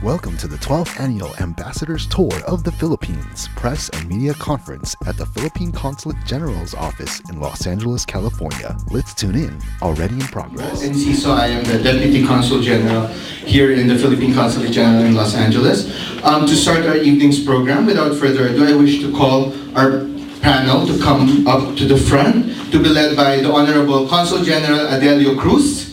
Welcome to the 12th Annual Ambassadors Tour of the Philippines Press and Media Conference at the Philippine Consulate General's office in Los Angeles, California. Let's tune in. Already in progress. So I am the Deputy Consul General here in the Philippine Consulate General in Los Angeles. To start our evening's program, without further ado, I wish to call our panel to come up to the front to be led by the Honorable Consul General Adelio Cruz.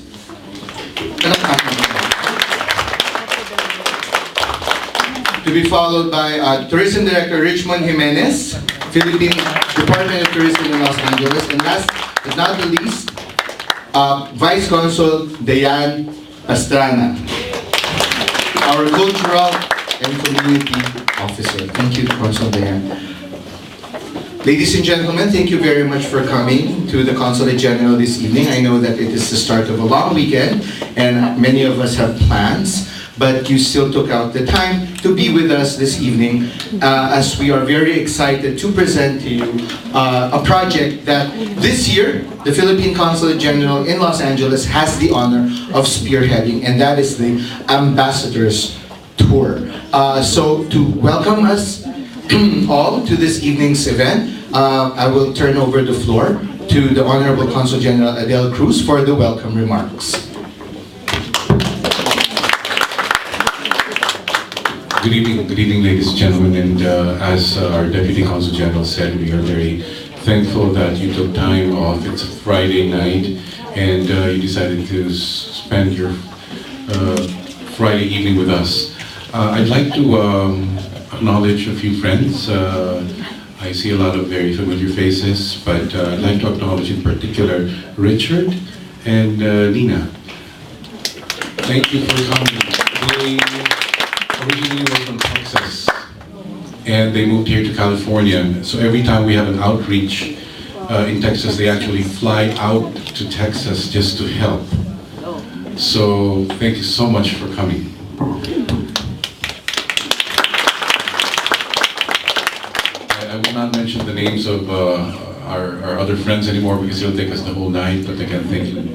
To be followed by Tourism Director Richmond Jimenez, Philippine Department of Tourism in Los Angeles, and last but not the least, Vice Consul Dayan Pastrana, our Cultural and Community Officer. Thank you, Consul Dayan. Ladies and gentlemen, thank you very much for coming to the Consulate General this evening. I know that it is the start of a long weekend and many of us have plans, but you still took out the time to be with us this evening as we are very excited to present to you a project that this year the Philippine Consulate General in Los Angeles has the honor of spearheading, and that is the Ambassadors Tour. So to welcome us all to this evening's event, I will turn over the floor to the Honorable Consul General Adel Cruz for the welcome remarks. Good evening, ladies and gentlemen. And as our Deputy Consul General said, we are very thankful that you took time off. It's a Friday night, and you decided to spend your Friday evening with us. I'd like to acknowledge a few friends. I see a lot of very familiar faces, but I'd like to acknowledge in particular Richard and Nina. Thank you for coming. They originally were from Texas, and they moved here to California. So every time we have an outreach in Texas, they actually fly out to Texas just to help. So thank you so much for coming. I will not mention the names of our other friends anymore because it'll take us the whole night, but again,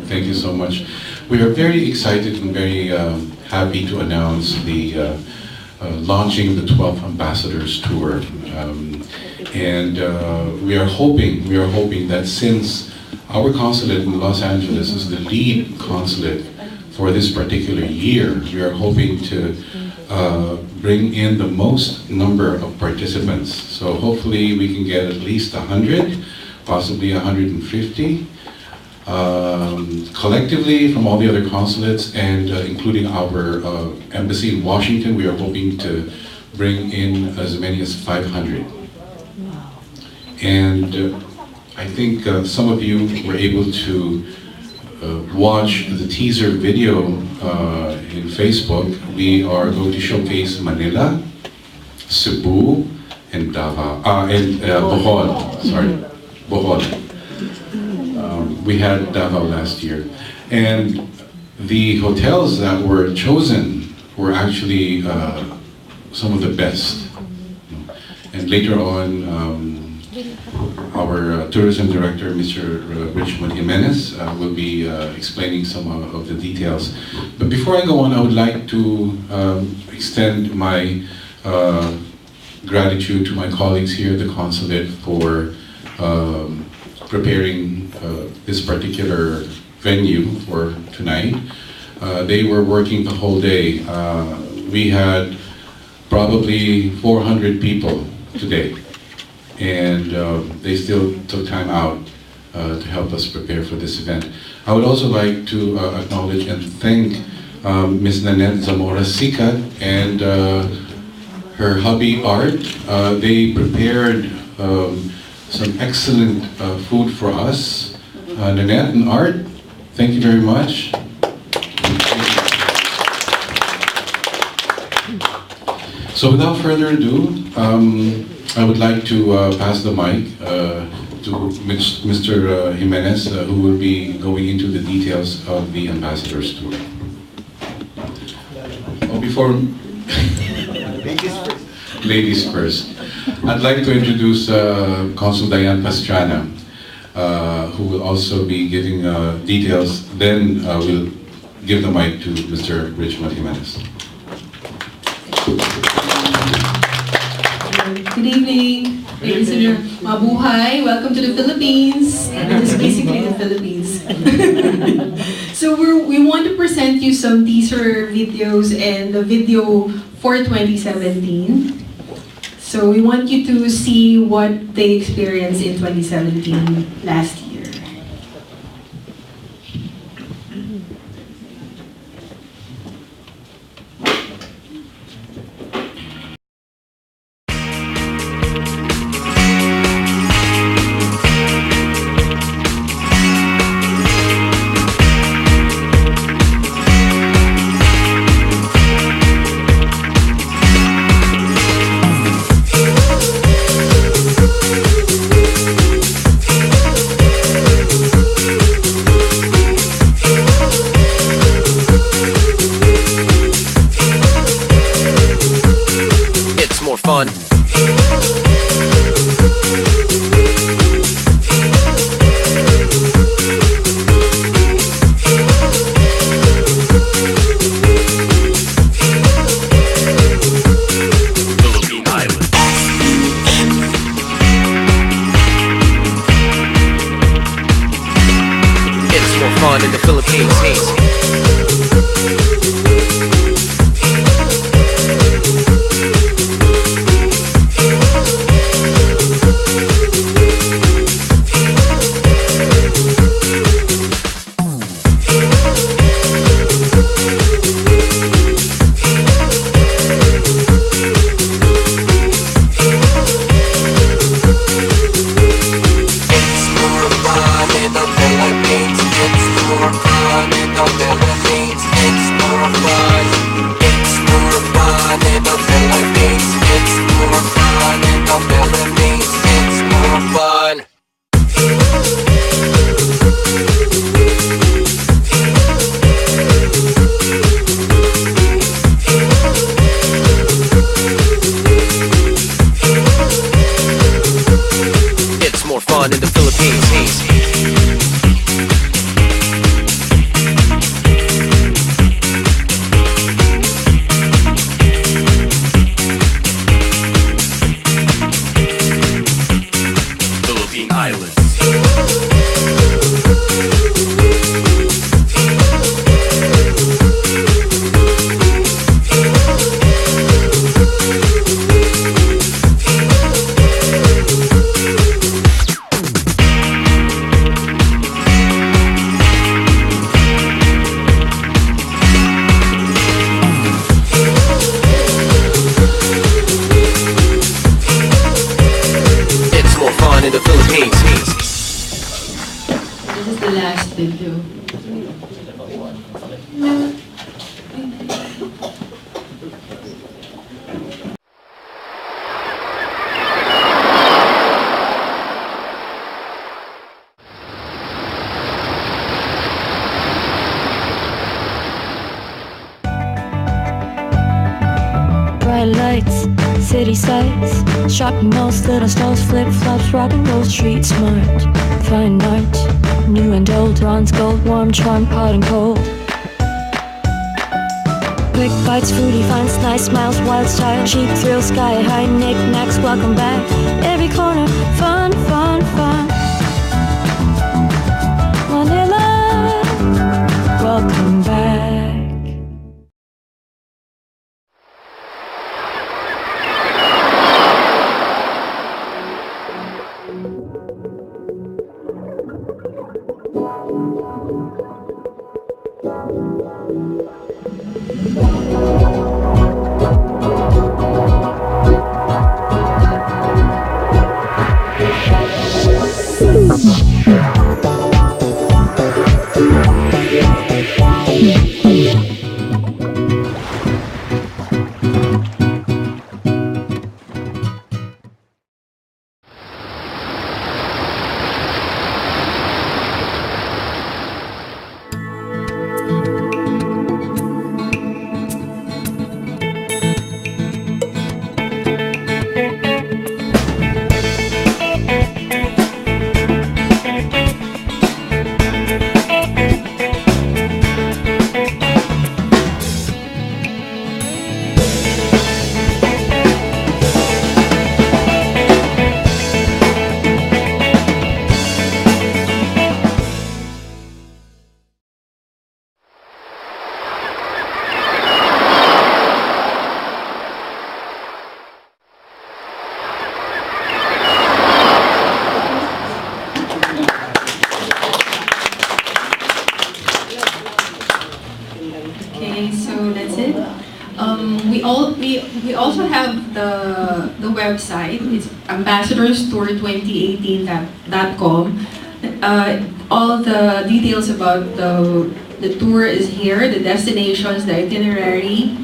thank you so much. We are very excited and very happy to announce the launching the 12th Ambassadors Tour, and we are hoping that since our consulate in Los Angeles is the lead consulate for this particular year, we are hoping to bring in the most number of participants. So hopefully we can get at least 100, possibly 150. Collectively from all the other consulates and including our embassy in Washington, we are hoping to bring in as many as 500. And I think some of you were able to watch the teaser video in Facebook. We are going to showcase Manila, Cebu, and Davao, and Bohol. Sorry, Bohol. We had Davao last year, and the hotels that were chosen were actually some of the best. And later on, our tourism director, Mr. Richmond Jimenez, will be explaining some of the details. But before I go on, I would like to extend my gratitude to my colleagues here at the consulate for preparing this particular venue for tonight. They were working the whole day. We had probably 400 people today, and they still took time out to help us prepare for this event. I would also like to acknowledge and thank Ms. Nanette Zamora-Sicat and her hubby Art. They prepared some excellent food for us. Nanette and Art, thank you very much. So without further ado, I would like to pass the mic to Mr. Jimenez, who will be going into the details of the Ambassadors Tour. Oh, before... Ladies first. I'd like to introduce Consul Dayan Pastrana, who will also be giving details. Then we'll give the mic to Mr. Richmond Jimenez. Good evening, ladies and gentlemen. Mabuhay, welcome to the Philippines. This is basically the Philippines. So we want to present you some teaser videos and the video for 2017. So we want you to see what they experienced in 2017 last year. Fun. Philippine Islands. It's more fun in the Philippines. In the Philippines. Philippine Islands. In the Philippines. This is the last video. Bright lights, city sights, shopping malls, little stalls, flip-flops, rock and roll, street smart, fine art, new and old, bronze, gold, warm, charm, hot and cold. Quick bites, fruity finds, nice smiles, wild style, cheap thrills, sky high, knick-knacks, welcome back. Every corner, fun, fun, fun. Manila, welcome back. Okay, so that's it. We also have the website. It's ambassadorstour2018.com. All the details about the tour is here. The destinations, the itinerary.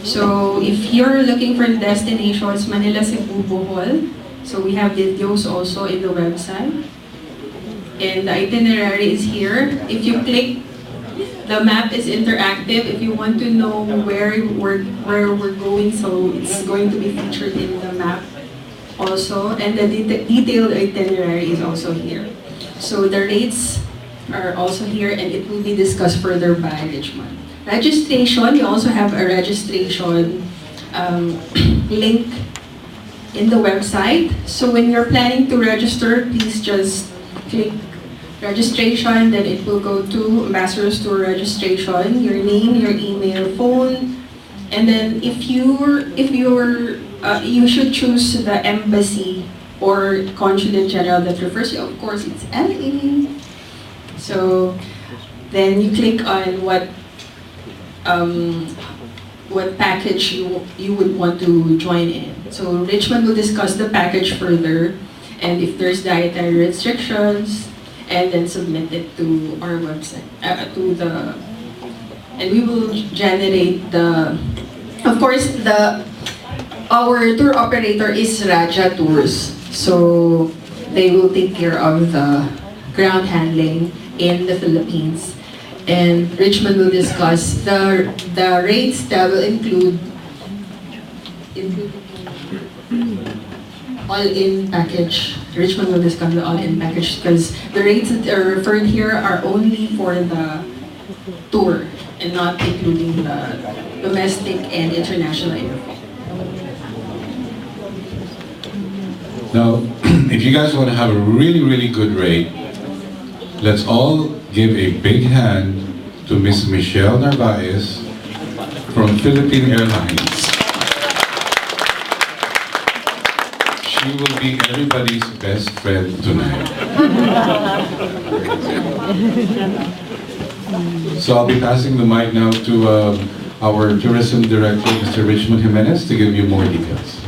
So if you're looking for the destinations, Manila, Cebu, Bohol. So we have videos also in the website. And the itinerary is here. If you click, the map is interactive. If you want to know where we're going, so it's going to be featured in the map also. And the detailed itinerary is also here. So the rates are also here, and it will be discussed further by Richmond. Registration, we also have a registration link in the website. So when you're planning to register, please just click registration, then it will go to Ambassador's Tour registration, your name, your email, phone, and then you should choose the embassy or consulate general that refers you. Of course, it's LA. So then you click on what package you would want to join in. So Richmond will discuss the package further, and if there's dietary restrictions, and then submit it to our website, and we will generate of course, our tour operator is Raja Tours, so they will take care of the ground handling in the Philippines. And Richmond will discuss the rates that will include all-in package. Richmond will discuss the all-in package because the rates that are referred here are only for the tour and not including the domestic and international airfare. Now, if you guys want to have a really, really good rate, let's all give a big hand to Miss Michelle Narvaez from Philippine Airlines. She will be everybody's best friend tonight. So I'll be passing the mic now to our tourism director, Mr. Richmond Jimenez, to give you more details.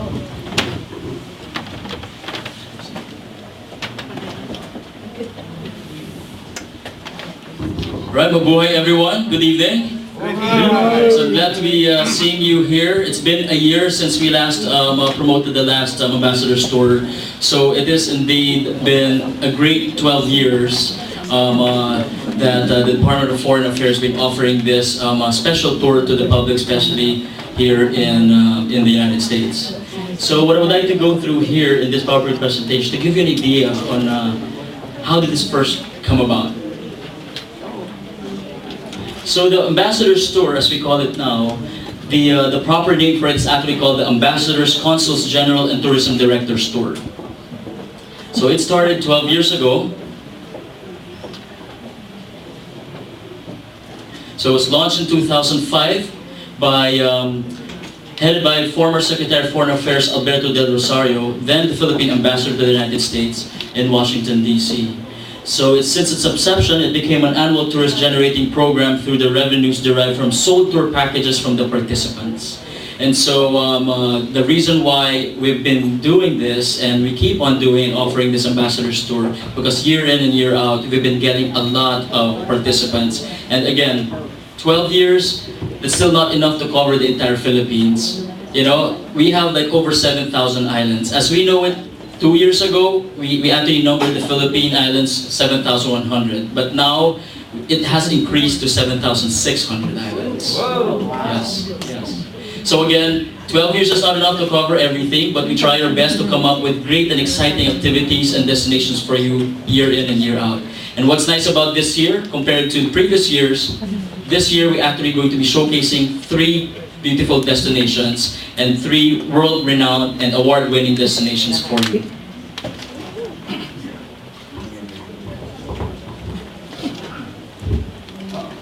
Right, mabuhay everyone. Good evening. So glad to be seeing you here. It's been a year since we last promoted the last Ambassador's Tour. So it has indeed been a great 12 years that the Department of Foreign Affairs has been offering this special tour to the public, especially here in the United States. So what I would like to go through here in this PowerPoint presentation to give you an idea on how did this first come about. So the Ambassador's Tour, as we call it now, the proper name for it is actually called the Ambassadors, Consuls General and Tourism Directors Tour. So it started 12 years ago. So it was launched in 2005 by, headed by former Secretary of Foreign Affairs Alberto Del Rosario, then the Philippine Ambassador to the United States in Washington, D.C. So since its inception, it became an annual tourist generating program through the revenues derived from sold tour packages from the participants. And so the reason why we've been doing this, and we keep on offering this Ambassador's Tour, because year in and year out, we've been getting a lot of participants. And again, 12 years, that's still not enough to cover the entire Philippines. You know, we have like over 7,000 islands. As we know it, 2 years ago, we actually numbered the Philippine islands 7,100, but now it has increased to 7,600 islands. Whoa. Yes, yes. So again, 12 years is not enough to cover everything, but we try our best to come up with great and exciting activities and destinations for you year in and year out. And what's nice about this year, compared to previous years, this year we're actually going to be showcasing 3 beautiful destinations and 3 world-renowned and award-winning destinations for you.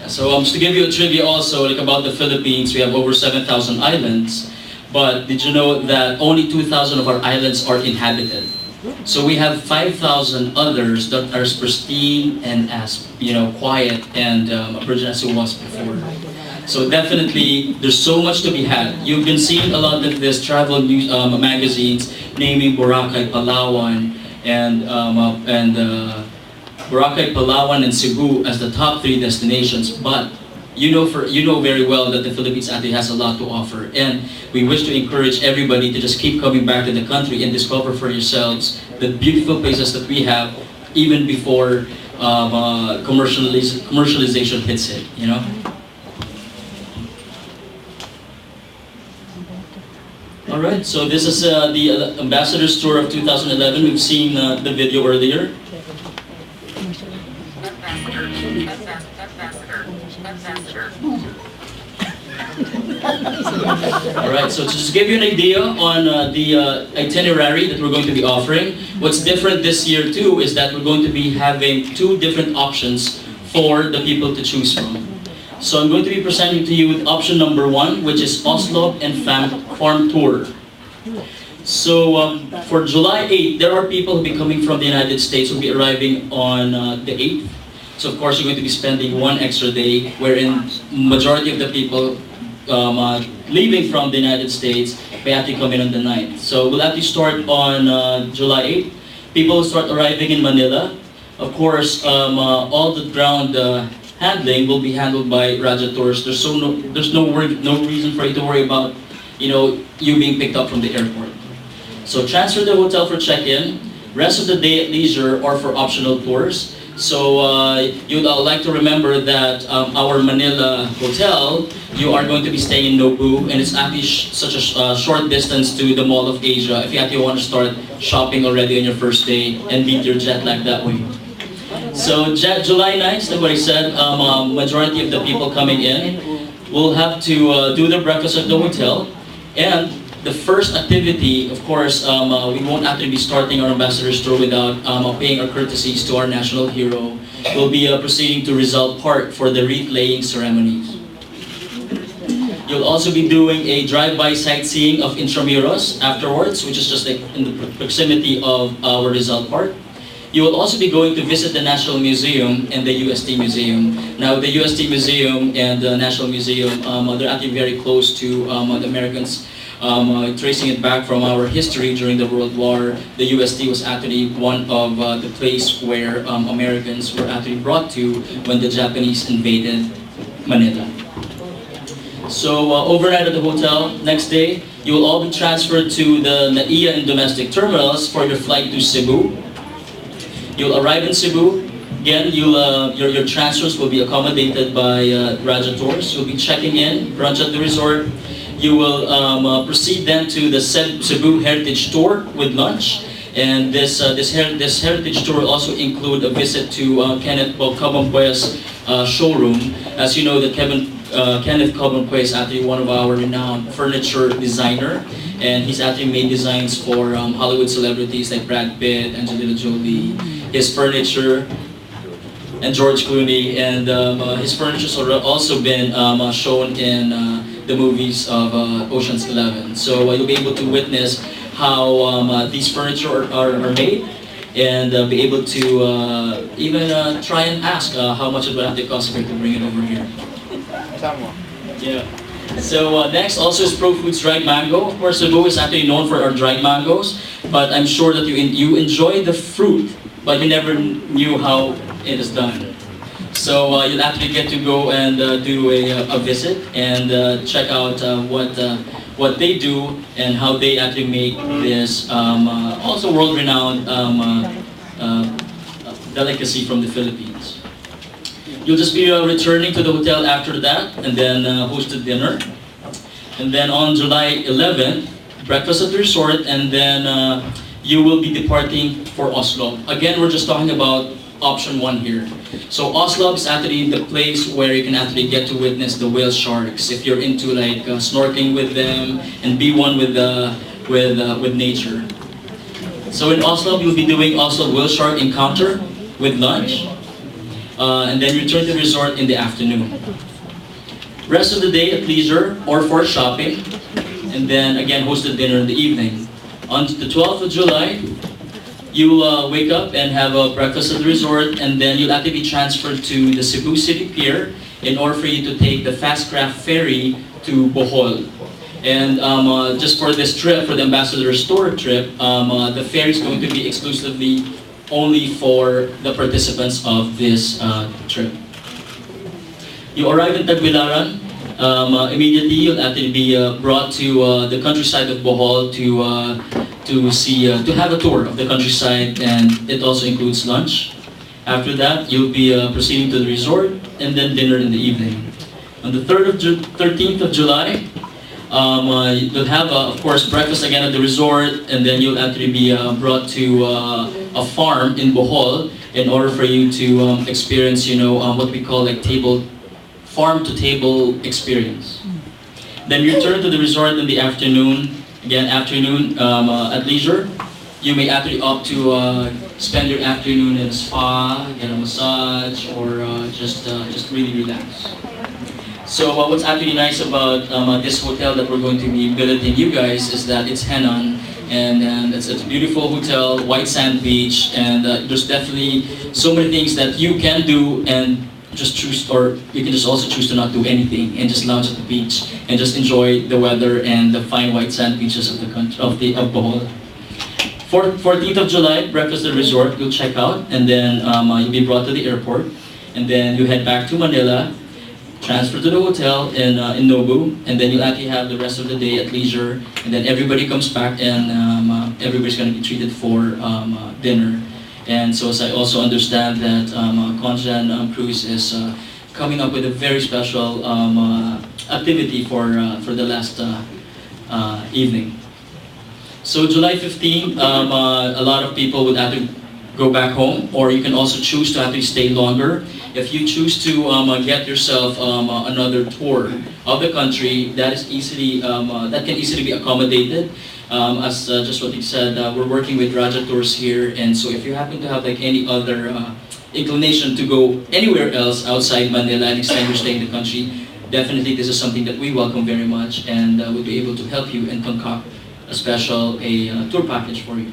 So just to give you a trivia also, like about the Philippines, we have over 7,000 islands, but did you know that only 2,000 of our islands are inhabited? So we have 5,000 others that are as pristine and as quiet and virgin as it was before. So definitely, there's so much to be had. You've been seeing a lot of this travel news magazines naming Boracay, Palawan, and Boracay, Palawan, and Cebu as the top 3 destinations. But you know very well that the Philippines actually has a lot to offer, and we wish to encourage everybody to just keep coming back to the country and discover for yourselves the beautiful places that we have, even before commercialization hits it. You know. All right. So this is the Ambassador's Tour of 2011. We've seen the video earlier. Alright, so to just give you an idea on the itinerary that we're going to be offering, what's different this year too is that we're going to be having 2 different options for the people to choose from. So I'm going to be presenting to you with option number 1, which is Oslo and Farm Tour. So for July 8th, there are people who will be coming from the United States who will be arriving on the 8th. So of course you're going to be spending 1 extra day, wherein majority of the people leaving from the United States may have to come in on the 9th. So we'll have to start on July 8th. People will start arriving in Manila. Of course, all the ground handling will be handled by Raja Tours. There's no reason for you to worry about, you being picked up from the airport. So transfer the hotel for check-in, rest of the day at leisure or for optional tours. So you'd like to remember that our Manila hotel, you are going to be staying in Nobu, and it's actually such a short distance to the Mall of Asia if you actually want to start shopping already on your first day and beat your jet lag that way. So July 9th, like what I said, majority of the people coming in will have to do their breakfast at the hotel, and the first activity, of course, we won't actually be starting our Ambassador's Tour without paying our courtesies to our national hero. We'll be proceeding to Rizal Park for the wreath-laying ceremonies. You'll also be doing a drive-by sightseeing of Intramuros afterwards, which is just like in the proximity of our Rizal Park. You will also be going to visit the National Museum and the UST Museum. Now, the UST Museum and the National Museum, they're actually very close to the Americans. Tracing it back from our history during the World War, the UST was actually one of the place where Americans were actually brought to when the Japanese invaded Manila. So overnight at the hotel, next day, you will all be transferred to the NAIA and domestic terminals for your flight to Cebu. You'll arrive in Cebu. Again, your transfers will be accommodated by Raja Tours. You'll be checking in, brunch at the resort. You will proceed then to the Cebu Heritage Tour with lunch, and this Heritage Tour will also include a visit to Kenneth Cabampue's showroom. As you know, that Kenneth Cabampues is actually one of our renowned furniture designer, and he's actually made designs for Hollywood celebrities like Brad Pitt, Angelina Jolie. His furniture, and George Clooney, and his furniture has also been shown in the movies of Ocean's 11. So you'll be able to witness how these furniture are made, and be able to even try and ask how much it would have to cost for you to bring it over here. Yeah. So next also is Pro Foods dried mango. Of course, Cebu is actually known for our dried mangoes, but I'm sure that you enjoy the fruit, but you never knew how it is done. So you'll actually get to go and do a visit and check out what they do and how they actually make this also world-renowned delicacy from the Philippines. You'll just be returning to the hotel after that, and then host a dinner. And then on July 11th, breakfast at the resort, and then you will be departing for Oslo. Again, we're just talking about option 1 here. So Oslo is actually the place where you can actually get to witness the whale sharks if you're into like snorkeling with them and be one with nature. So in Oslo, you'll be doing Oslo whale shark encounter with lunch, and then return to the resort in the afternoon. Rest of the day at leisure or for shopping, and then again host a dinner in the evening. On the 12th of July, you'll wake up and have a breakfast at the resort, and then you'll actually be transferred to the Cebu City Pier in order for you to take the fast craft ferry to Bohol. And just for this trip, for the Ambassador's Tour trip, the ferry is going to be exclusively only for the participants of this trip. You arrive in Tagbilaran. Immediately, you'll actually be brought to the countryside of Bohol to have a tour of the countryside, and it also includes lunch. After that, you'll be proceeding to the resort, and then dinner in the evening. On the 13th of July, you'll have, of course, breakfast again at the resort, and then you'll actually be brought to a farm in Bohol in order for you to experience, what we call like farm-to-table experience. Then you return to the resort in the afternoon. Again, afternoon at leisure. You may actually opt to spend your afternoon in a spa, get a massage, or just really relax. So what's actually nice about this hotel that we're going to be billeting you guys is that it's Henan, and it's a beautiful hotel, white sand beach, and there's definitely so many things that you can do and just choose, or you can just also choose to not do anything and just lounge at the beach and just enjoy the weather and the fine white sand beaches of the country of Bohol. 14th of July, breakfast at the resort. You'll check out, and then you'll be brought to the airport, and then you head back to Manila, transfer to the hotel in Nobu, and then you'll actually have the rest of the day at leisure, and then everybody comes back, and everybody's going to be treated for dinner. And so as I also understand that Conjan Cruz is coming up with a very special activity for the last evening. So July 15, a lot of people would have to go back home, or you can also choose to actually stay longer. If you choose to get yourself another tour of the country, that is easily that can easily be accommodated. As just what he said, we're working with Raja Tours here, and so if you happen to have like any other inclination to go anywhere else outside Manila and extend your stay in the country, definitely this is something that we welcome very much, and we'll be able to help you and concoct a special tour package for you.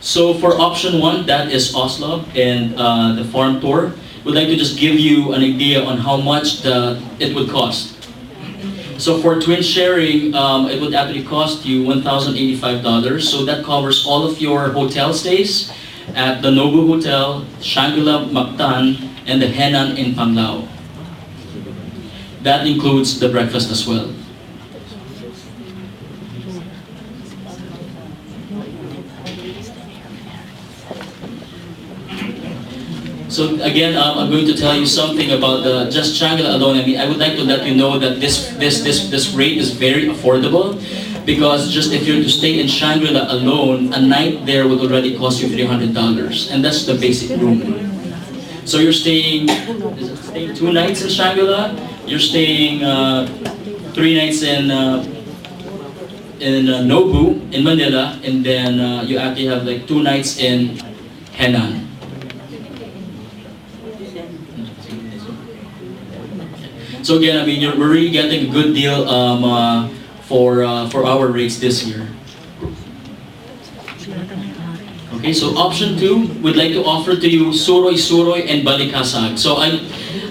So for option 1, that is Oslo and the farm tour. We'd like to just give you an idea on how much it would cost. So for twin sharing, it would actually cost you $1,085. So that covers all of your hotel stays at the Nobu Hotel, Shangri-La Mactan, and the Henan in Panglao. That includes the breakfast as well. So again, I'm going to tell you something about just Shangri-La alone. I mean, I would like to let you know that this rate is very affordable, because just if you're to stay in Shangri-La alone, a night there would already cost you $300, and that's the basic room. So you're staying 2 nights in Shangri-La, you're staying 3 nights in Nobu in Manila, and then you actually have like 2 nights in Henan. So again, I mean, we're really getting a good deal for our rates this year. Okay, so option 2, we'd like to offer to you Suroy and Balikasag. So I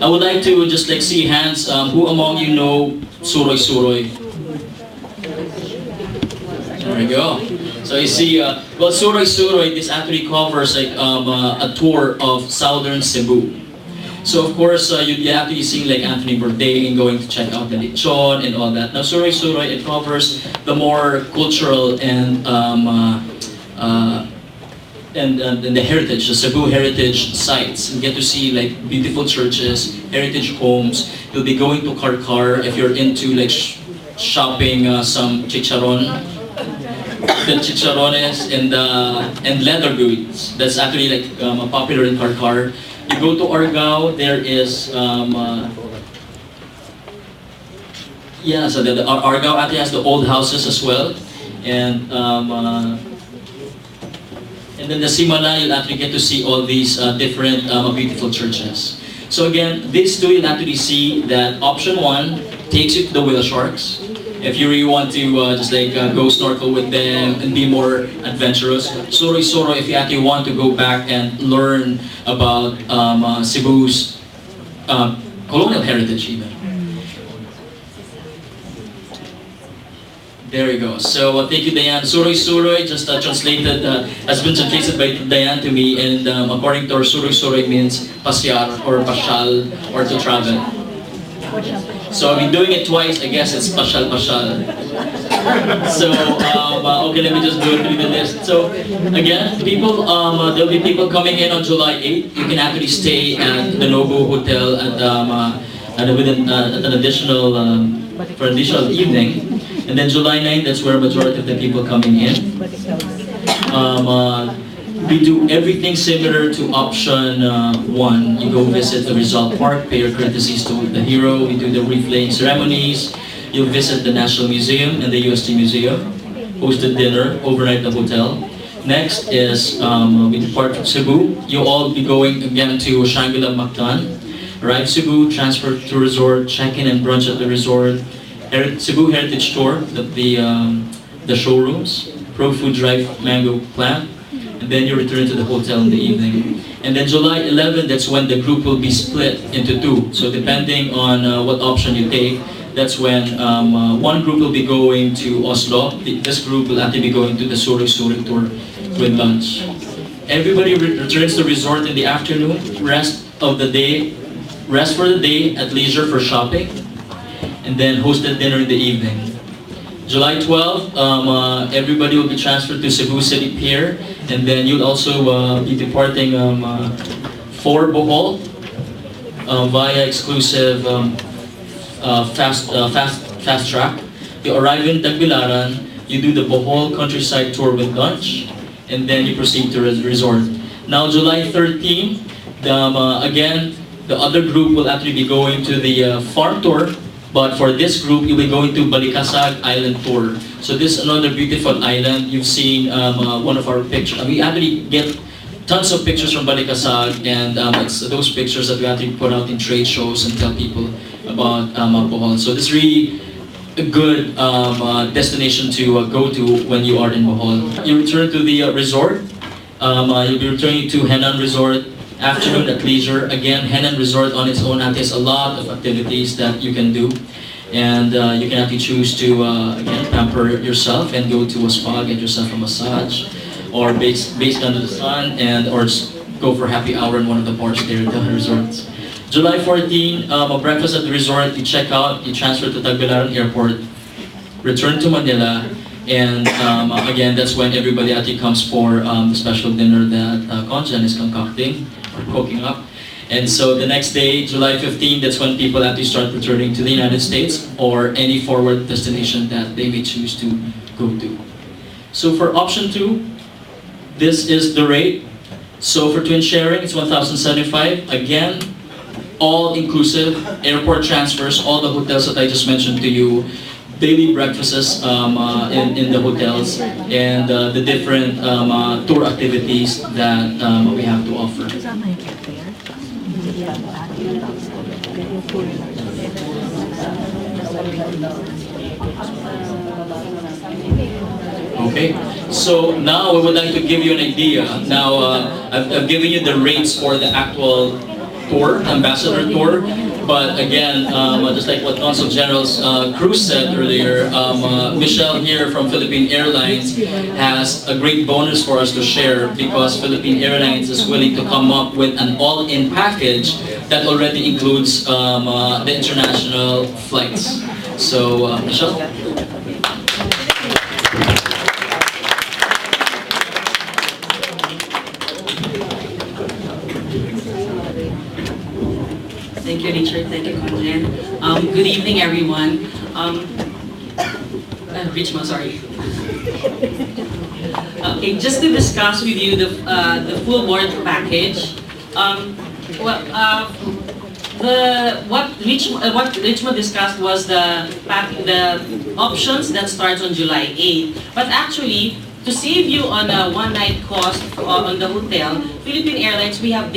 would like to just like see hands. Who among you know Suroy? There we go. So you see, well, Suroy, this actually covers like a tour of southern Cebu. So of course, you'd actually see like Anthony Bourdain going to check out the lechon and all that. Now Suroy, it covers the more cultural and the heritage, the Cebu heritage sites. You get to see like beautiful churches, heritage homes. You'll be going to Karkar if you're into like shopping some chicharon, the chicharones and leather goods. That's actually like popular in Karkar. You go to Argao, there is so the Argao actually has the old houses as well, and then the Simala, you'll actually get to see all these different beautiful churches. So again, these two you'll actually see that option 1 takes you to the whale sharks. If you really want to just like go snorkel with them and be more adventurous. Suroy, if you actually want to go back and learn about Cebu's colonial heritage even. There you go. So thank you, Diane. Suroy Suroy just translated, has been translated by Diane to me, and according to her, Suroy Suroy means pasyar or pasyal or to travel. So I've been doing it twice. I guess it's pasyal pasyal. So okay, let me just go through the list. So again, people, there'll be people coming in on July 8th. You can actually stay at the Nobu Hotel at an additional for an additional evening. And then July 9th, that's where majority of the people coming in. We do everything similar to option 1. You go visit the Rizal Park, pay your courtesies to the hero. We do the wreath-laying ceremonies. You'll visit the National Museum and the UST Museum. Hosted dinner, overnight at the hotel. Next is we depart from Cebu. You'll all be going again to Shangri-La Mactan. Arrive Cebu, transfer to resort, check-in and brunch at the resort. Cebu Heritage Tour, the showrooms, Pro Food Drive Mango Plant, and then you return to the hotel in the evening. And then July 11, that's when the group will be split into 2. So depending on what option you take, that's when one group will be going to Oslo. This group will actually be going to the Suroy Suroy tour with lunch. Everybody returns to resort in the afternoon, rest for the day at leisure for shopping, and then hosted dinner in the evening. July 12th, everybody will be transferred to Cebu City Pier, and then you'll also be departing for Bohol via exclusive fast track. You arrive in Tagbilaran, you do the Bohol countryside tour with lunch, and then you proceed to the resort. Now July 13th, again, the other group will actually be going to the farm tour. But for this group, you'll be going to Balikasag Island Tour. So this is another beautiful island. You've seen one of our pictures. We actually get tons of pictures from Balikasag, and it's those pictures that we actually put out in trade shows and tell people about Bohol. So this is really a good destination to go to when you are in Bohol. You return to the resort. You'll be returning to Henan Resort. Afternoon at leisure. Again, Henan Resort on its own has a lot of activities that you can do, and you can actually choose to again pamper yourself and go to a spa, get yourself a massage, or based under the sun, and or just go for happy hour in one of the bars there at the resorts. July 14, a breakfast at the resort. You check out, you transfer to Tagbilaran Airport, return to Manila. And again, that's when everybody actually comes for the special dinner that Conjan is concocting or cooking up. And so the next day, July 15, that's when people actually start returning to the United States or any forward destination that they may choose to go to. So for option 2, this is the rate. So for twin sharing, it's 1,075. Again, all inclusive, airport transfers, all the hotels that I just mentioned to you, daily breakfasts in the hotels, and the different tour activities that we have to offer. Okay, so now we would like to give you an idea. Now I've given you the rates for the actual tour, ambassador tour. But again, just like what Consul General's Cruz said earlier, Michelle here from Philippine Airlines has a great bonus for us to share, because Philippine Airlines is willing to come up with an all-in package that already includes the international flights. So, Michelle? Thank you, Richard. Thank you, Conjen. Good evening, everyone. Richmond, sorry. Okay, just to discuss with you the full board package. What Richmond discussed was the options that starts on July 8th. But actually, to save you on a one-night cost on the hotel, Philippine Airlines, we have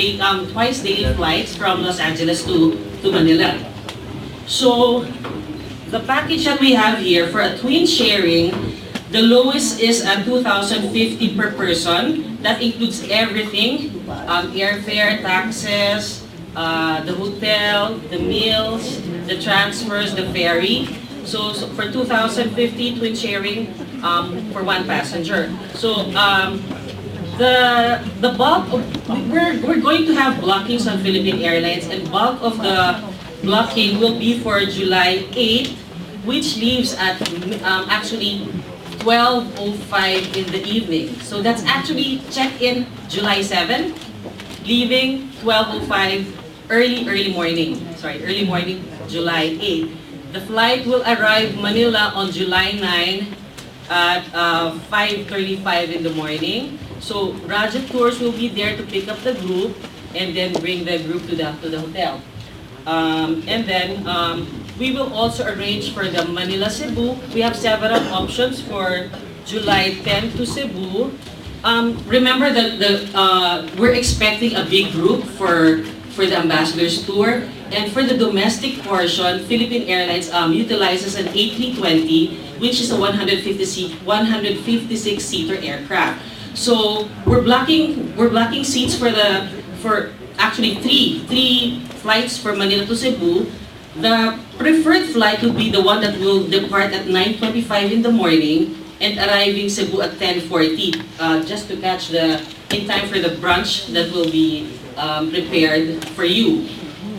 twice daily flights from Los Angeles to Manila. So, the package that we have here for a twin sharing, the lowest is at 2,050 per person. That includes everything, airfare, taxes, the hotel, the meals, the transfers, the ferry. So for 2,050 twin sharing for one passenger. So the bulk of, we're going to have blockings on Philippine Airlines, and bulk of the blocking will be for July 8th, which leaves at actually 12:05 in the evening. So that's actually check-in July 7, leaving 12:05 early morning. Sorry, early morning July 8. The flight will arrive Manila on July 9 at 5:35 in the morning. So Raja Tours will be there to pick up the group and then bring the group to the hotel. And then we will also arrange for the Manila Cebu. We have several options for July 10 to Cebu. Remember that we're expecting a big group for the ambassadors tour, and for the domestic portion, Philippine Airlines utilizes an A320, which is a 156-seater aircraft. So we're blocking seats for actually three flights for Manila to Cebu. The preferred flight would be the one that will depart at 9:25 in the morning and arriving Cebu at 10:40, just to catch in time for the brunch that will be prepared for you.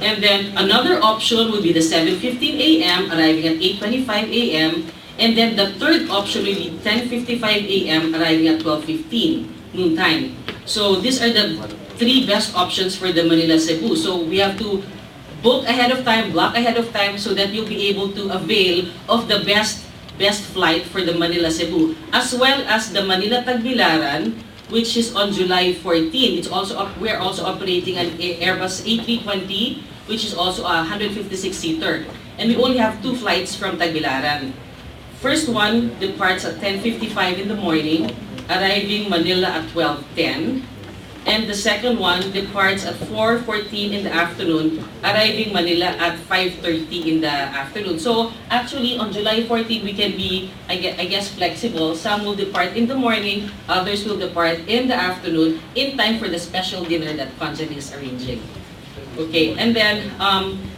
And then another option would be the 7:15 a.m. arriving at 8:25 a.m. And then the third option will be 10:55 a.m. arriving at 12:15 noon time. So these are the three best options for the Manila Cebu. So we have to book ahead of time, block ahead of time, so that you'll be able to avail of the best flight for the Manila Cebu, as well as the Manila Tagbilaran, which is on July 14. We're also operating an Airbus A320, which is also a 156-seater, and we only have two flights from Tagbilaran. First one departs at 10:55 in the morning, arriving Manila at 12:10. And the second one departs at 4:14 in the afternoon, arriving Manila at 5:30 in the afternoon. So actually on July 14, we can be, I guess, flexible. Some will depart in the morning, others will depart in the afternoon, in time for the special dinner that Conjen is arranging. Okay, and then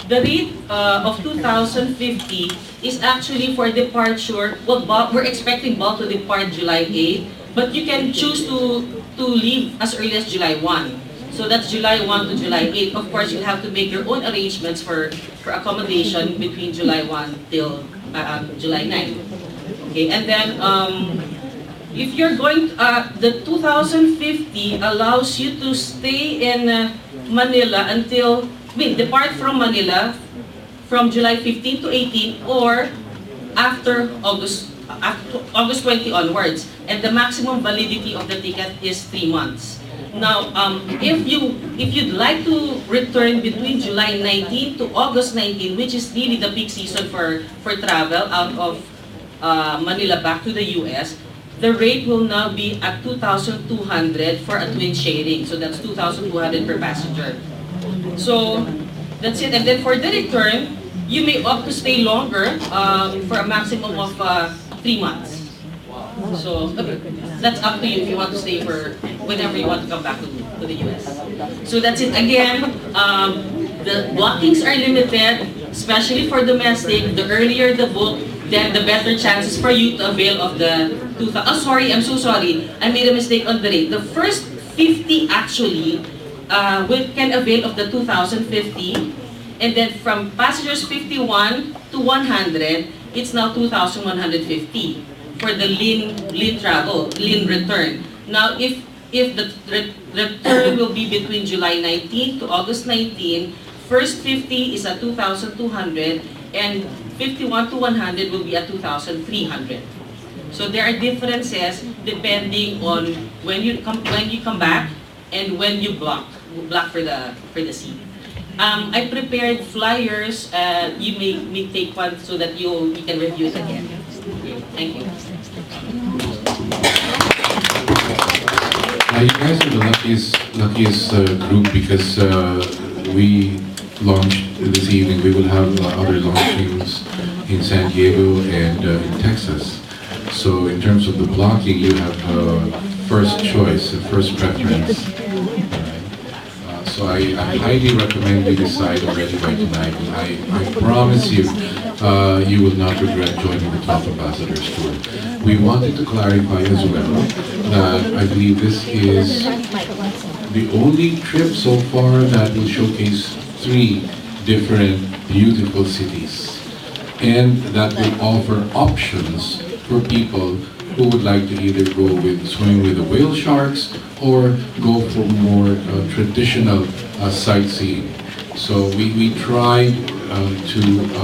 the rate of 2,050 is actually for departure. Well, we're expecting bulk to depart July 8, but you can choose to leave as early as July 1. So that's July 1 to July 8. Of course, you'll have to make your own arrangements for accommodation between July 1 till July 9. Okay, and then if you're going, the 2,050 allows you to stay in Manila until, depart from Manila from July 15 to 18 or after August 20 onwards, and the maximum validity of the ticket is 3 months. Now, if you'd like to return between July 19 to August 19, which is really the peak season for travel out of Manila back to the US, the rate will now be at 2,200 for a twin sharing. So that's 2,200 per passenger. So that's it. And then for the return, you may opt to stay longer for a maximum of 3 months. So that's up to you if you want to stay for whenever you want to come back to the US. So that's it. Again, the blockings are limited, especially for domestic. The earlier the book, then the better chances for you to avail of the 2,000. Oh, sorry, I'm so sorry. I made a mistake on the rate. The first 50 actually can avail of the 2,050. And then from passengers 51 to 100, it's now 2,150 for the lean return. Now, if the return will be between July 19 to August 19, first 50 is at 2,200, and 51 to 100 will be at 2,300. So there are differences depending on when you come back and when you block for the seat. I prepared flyers. You may take one so that you can review it again. Okay, thank you. You guys are the luckiest group because we launched this evening. We will have other launchings in San Diego and in Texas. So in terms of the blocking, you have first choice, first preference. So I highly recommend you decide already by tonight. And I promise you, you will not regret joining the 12th Ambassadors Tour. We wanted to clarify as well that I believe this is the only trip so far that will showcase 3 different beautiful cities, and that will offer options for people who would like to either go with swimming with the whale sharks or go for more traditional sightseeing. So we tried to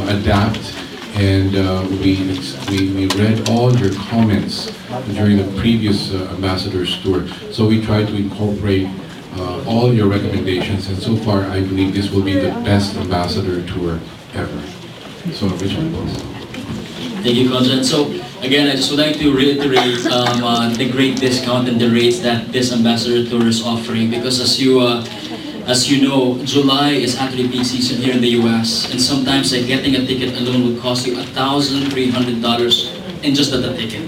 adapt, and we read all your comments during the previous Ambassadors Tour. So we tried to incorporate all your recommendations, and so far I believe this will be the best Ambassador Tour ever. So Richard, please. Thank you, Conrad. So again, I just would like to reiterate the great discount and the rates that this Ambassador Tour is offering, because as you know, July is actually peak season here in the US, and sometimes getting a ticket alone will cost you $1,300 in just the ticket.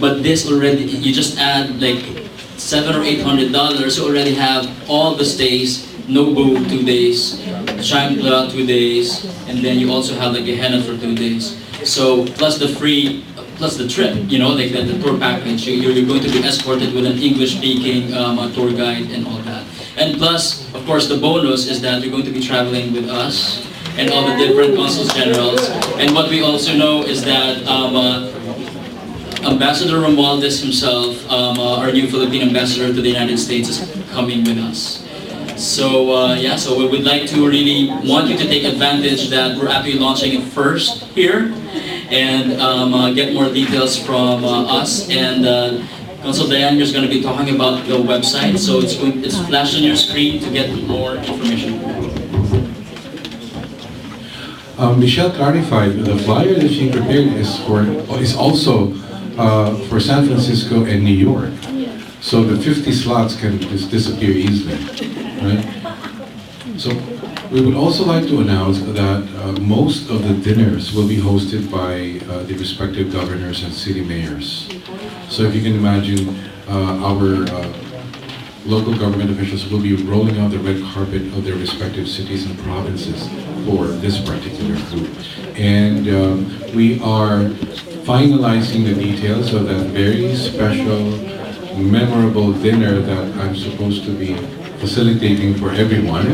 But this already, you just add like $700 or $800, you already have all the stays, no boat 2 days, Shangri-La 2 days, and then you also have like a henna for 2 days. So plus the trip, you know, like the tour package, you're going to be escorted with an English-speaking tour guide and all that. And plus, of course, the bonus is that you're going to be traveling with us and all the different consuls generals. And what we also know is that Ambassador Romualdez himself, our new Philippine ambassador to the United States, is coming with us. So yeah, so we would like to really want you to take advantage that we're actually launching it first here, and get more details from us. And Consul Diane is going to be talking about the website, so it's flashed on your screen to get more information. Michelle clarified the flyer that she prepared is also for San Francisco and New York. So the 50 slots can just disappear easily, right? So we would also like to announce that most of the dinners will be hosted by the respective governors and city mayors. So if you can imagine, our local government officials will be rolling out the red carpet of their respective cities and provinces for this particular group. And we are finalizing the details of that very special, memorable dinner that I'm supposed to be facilitating for everyone.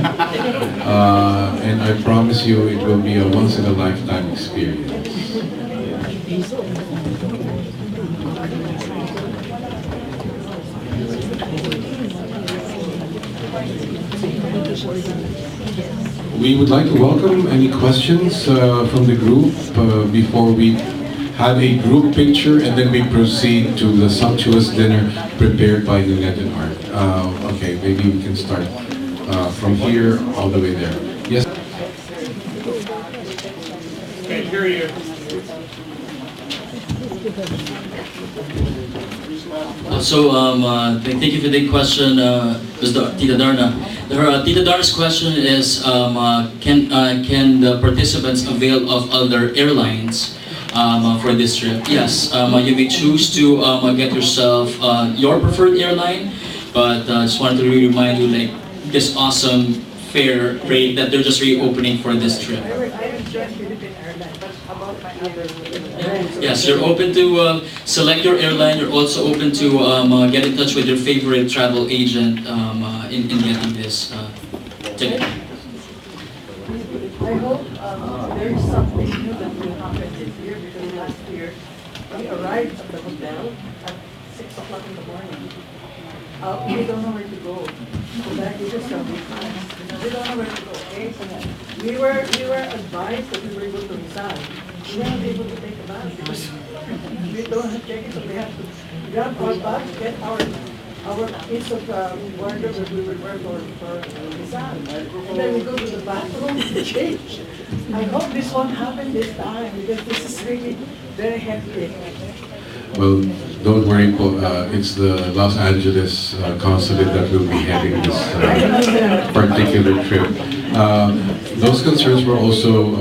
And I promise you it will be a once-in-a-lifetime experience. We would like to welcome any questions from the group before we have a group picture, and then we proceed to the sumptuous dinner prepared by Lynette and Art. Okay, maybe we can start from here all the way there. Yes? Can't hear you. So thank you for the question, Tita Darna. Tita Darna's question is, can the participants avail of other airlines for this trip? Yes, you may choose to get yourself your preferred airline, but just wanted to really remind you, like, this awesome fare rate that they're just reopening for this trip. Yes, you're open to select your airline. You're also open to get in touch with your favorite travel agent in getting this ticket. I hope there is something new that will happen this year, because last year we arrived at the hotel at 6 o'clock in the morning. We don't know where to go. So that is just something fast. We don't know where to go. Okay? We were advised that we were able to resign. We were not able to take a bath because we don't have check-in, so we have to grab our bag, get our piece of wardrobe that we would wear for Rizal. And then we go to the bathroom to change. I hope this won't happen this time, because this is really very hectic. Well, don't worry, it's the Los Angeles consulate that will be heading this particular trip. Those concerns were also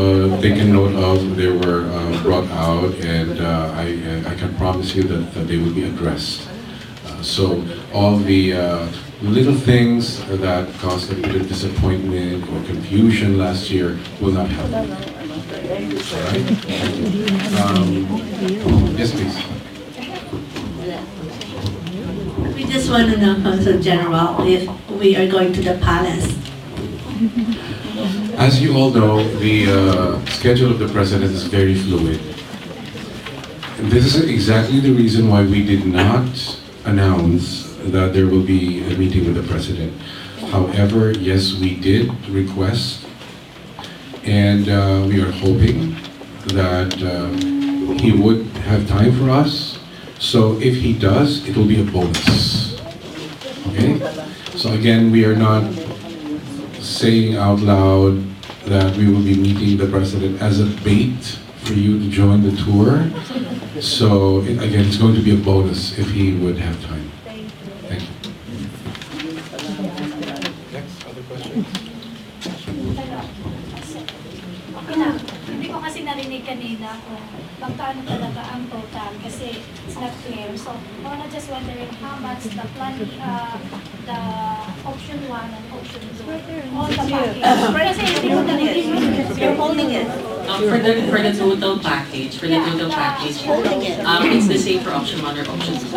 taken note of. They were brought out, and I can promise you that they will be addressed. So all the little things that caused a bit of disappointment or confusion last year will not happen. All right? Yes, please. We just want to know, Consul General, if we are going to the palace. As you all know, the schedule of the President is very fluid. And this is exactly the reason why we did not announce that there will be a meeting with the President. However, yes, we did request, and we are hoping that he would have time for us. So if he does, it will be a bonus. Okay? So again, we are not saying out loud that we will be meeting the President as a bait for you to join the tour. So again, it's going to be a bonus if he would have time. Thank you. Next, other questions? Okay lang. Hindi ko kasi narinig kanina kung magkano talaga ang total kasi it's not clear. So, I wanna just wondering how much the plan, the option 1 and option 2, all the package. Kasi hindi ko narinig. You're holding it. For the total package, it's the same for option 1 or option 2.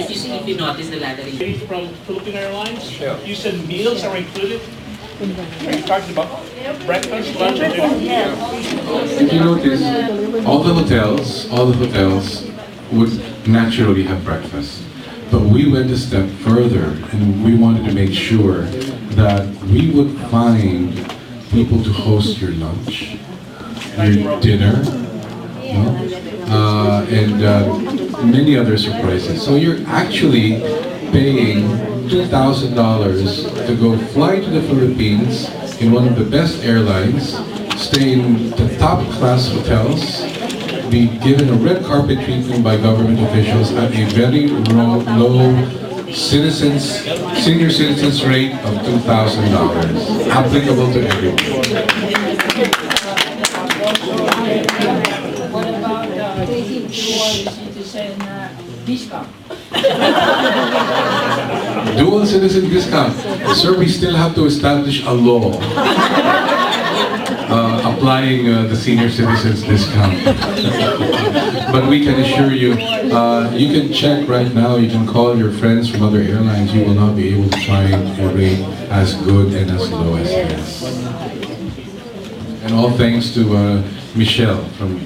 If you notice the lettering. From Philippine Airlines, you said meals are included? Are you talking about breakfast, lunch, and dinner? If you notice, all the hotels would naturally have breakfast. But we went a step further and we wanted to make sure that we would find people to host your lunch, your dinner, and many other surprises. So you're actually paying $2,000 to go fly to the Philippines in one of the best airlines, stay in the top class hotels, be given a red carpet treatment by government officials at a very low senior citizens rate of $2,000, applicable to everyone. What about taking dual citizen discount? Dual citizen discount. Sir, we still have to establish a law applying the senior citizens discount. But we can assure you, you can check right now, you can call your friends from other airlines, you will not be able to find a rate as good and as low as this. And all thanks to Michelle from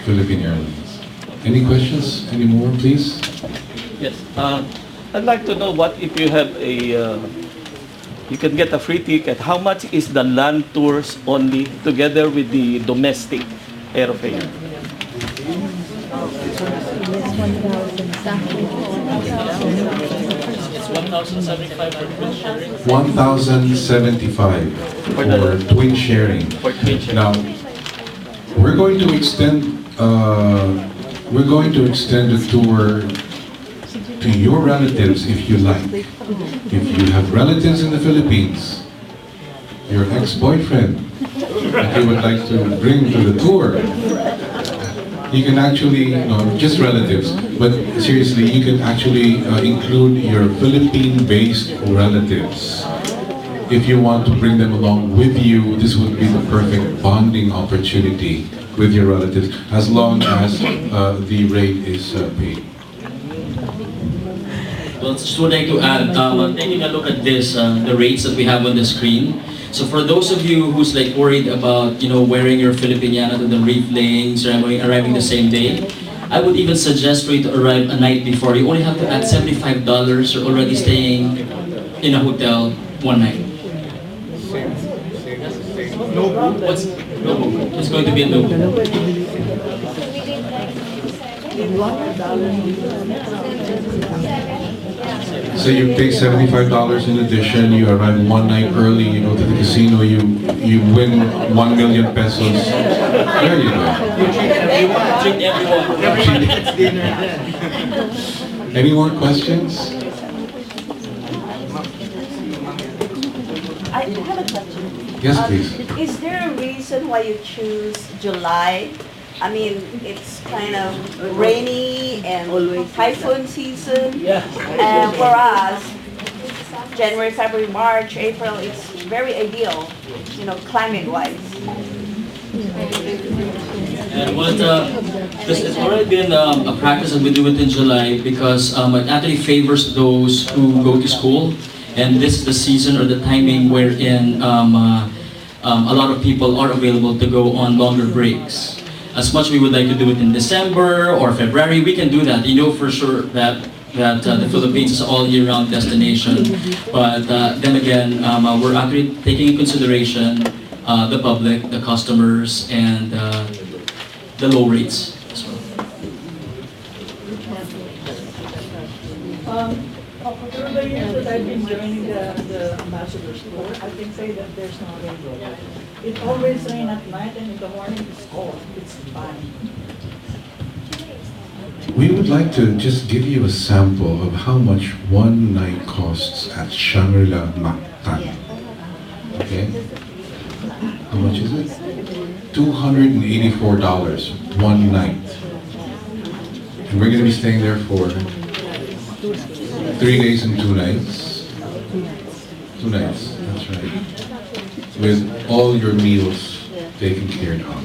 Philippine Airlines. Any questions? Any more, please? Yes. I'd like to know what if you have a, you can get a free ticket. How much is the land tours only together with the domestic airfare? It's 1,075 for twin sharing. 1,075 for twin sharing. Now, we're going to extend the tour to your relatives if you like. If you have relatives in the Philippines, your ex-boyfriend that you would like to bring to the tour, you can actually, just relatives, but seriously, you can actually include your Philippine-based relatives. If you want to bring them along with you, this would be the perfect bonding opportunity with your relatives, as long as the rate is paid. Well, just would like to add, taking a look at this, the rates that we have on the screen. So for those of you who's like worried about, wearing your Filipiniana to the reef lanes or arriving the same day, I would even suggest for you to arrive a night before. You only have to add $75. You're already staying in a hotel one night. No book? What's no book? It's going to be a no book. So you pay $75 in addition, you arrive one night early, you go to the casino, you win 1 million pesos. There you go. Treat everyone. Any more questions? I have a question. Yes, please. Is there a reason why you choose July I mean, it's kind of rainy and typhoon season. And for us, January, February, March, April, it's very ideal, climate-wise. And what, this has already been a practice that we do it in July because it actually favors those who go to school, and this is the season or the timing wherein a lot of people are available to go on longer breaks. As much we would like to do it in December or February, we can do that. You know for sure that the Philippines is an all-year-round destination, but then again, we're actually taking in consideration the public, the customers, and the low rates as well. Through the years that I've been joining the ambassador's tour, I can say that there's no rain. It always rains at night and in the morning it's cold. It's fine. We would like to just give you a sample of how much one night costs at Shangri-La Mactan. Okay? How much is it? $284 one night. And we're going to be staying there for 3 days and 2 nights. 2 nights, that's right. With all your meals taken care of.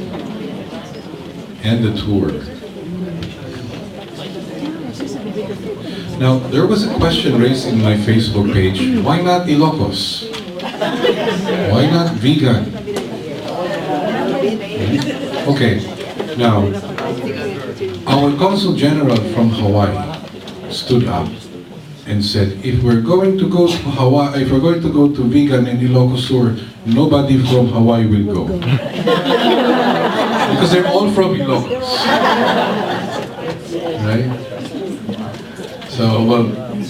And the tour. Now, there was a question raised in my Facebook page, why not Ilocos? Why not vegan? Okay, now, our Consul General from Hawaii stood up and said, if we're going to go to Hawaii, if we're going to go to vegan and Ilocos Sur, nobody from Hawaii will go. Because they're all from Ilocos. Right? So, well,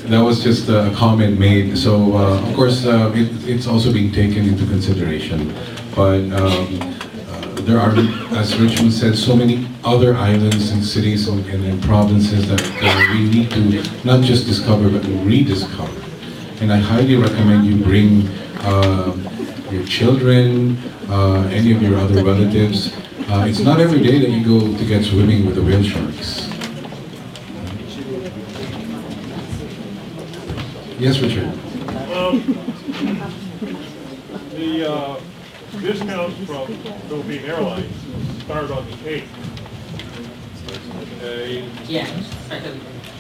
that was just a comment made. So, of course, it's also being taken into consideration. But there are, as Richmond said, so many other islands and cities and provinces that we need to not just discover, but rediscover. And I highly recommend you bring your children, any of your other relatives. It's not every day that you go to get swimming with the whale sharks. Yes, Richard. The discounts from Philippine Airlines start on the 8th. Yeah,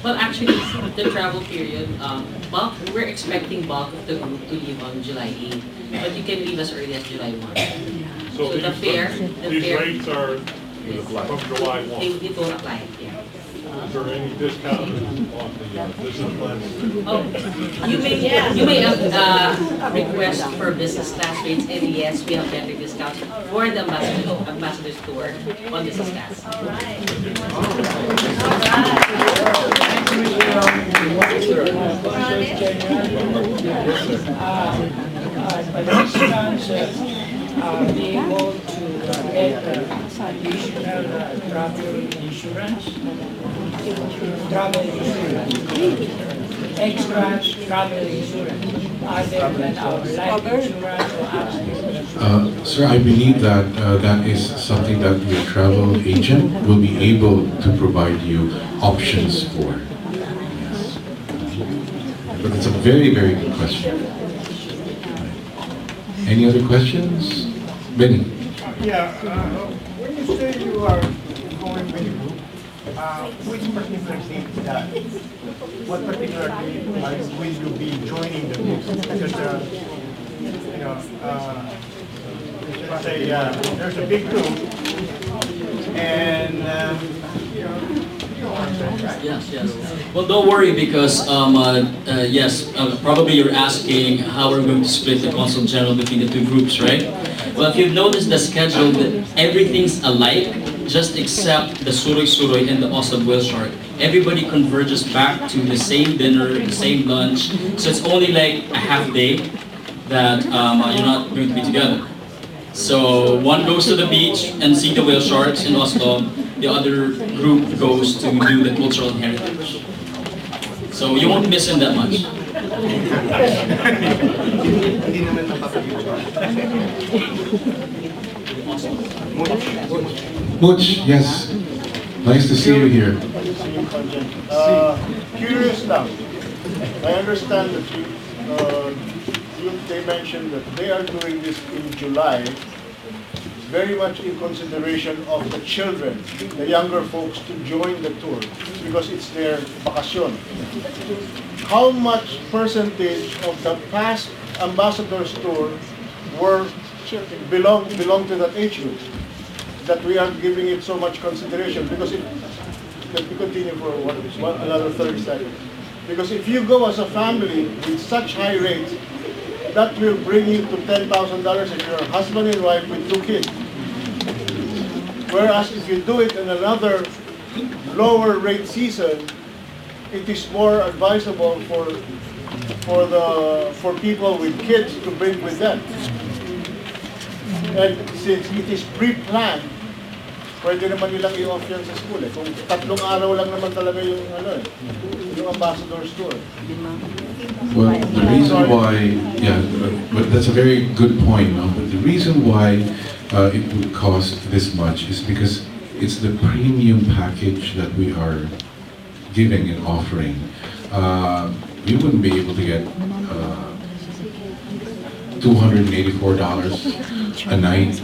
well, actually, the travel period, we're expecting bulk of the group to leave on July 8th, but you can leave as early as July 1. So the fare, these rates are from July 1. They don't apply. Yeah. Is there any discount on the business class? Oh, you may request for business class rates, and yes, we have better discounts for the ambassador's tour on business class. All right. Be able to get additional travel insurance, extra travel insurance, other than our life insurance or accident. Sir, I believe that that is something that your travel agent will be able to provide you options for. Yes. But it's a very, very good question. Any other questions? Benny? Yeah, when you say you are going with the group, which particular date that? What particular date will you be joining the group? Because, let's say there's a big group, and Yes. Well, don't worry because, probably you're asking how we're going to split the Consul General between the two groups, right? Well, if you've noticed the schedule, everything's alike, just except the Suroy and the Osab Whale Shark. Everybody converges back to the same dinner, the same lunch, so it's only like a half day that you're not going to be together. So one goes to the beach and see the whale sharks in Oslo. The other group goes to do the cultural heritage. So you won't miss him that much. Much, yes. Nice to see you here. Curious now. I understand that they mentioned that they are doing this in July, very much in consideration of the children, the younger folks, to join the tour because it's their vacation. How much percentage of the past ambassadors tour belong to that age group that we are giving it so much consideration? Because let me continue for another 30 seconds. Because if you go as a family with such high rates, that will bring you to $10,000 if you're a husband and wife with 2 kids. Whereas if you do it in another lower rate season, it is more advisable for people with kids to bring with them. And since it is pre-planned, pwede naman nilang i-off yan sa school eh. Kung 3 araw lang naman talaga yung ambassador's tour. Well, the reason why, yeah, but that's a very good point. No? But the reason why it would cost this much is because it's the premium package that we are giving and offering. We wouldn't be able to get $284 a night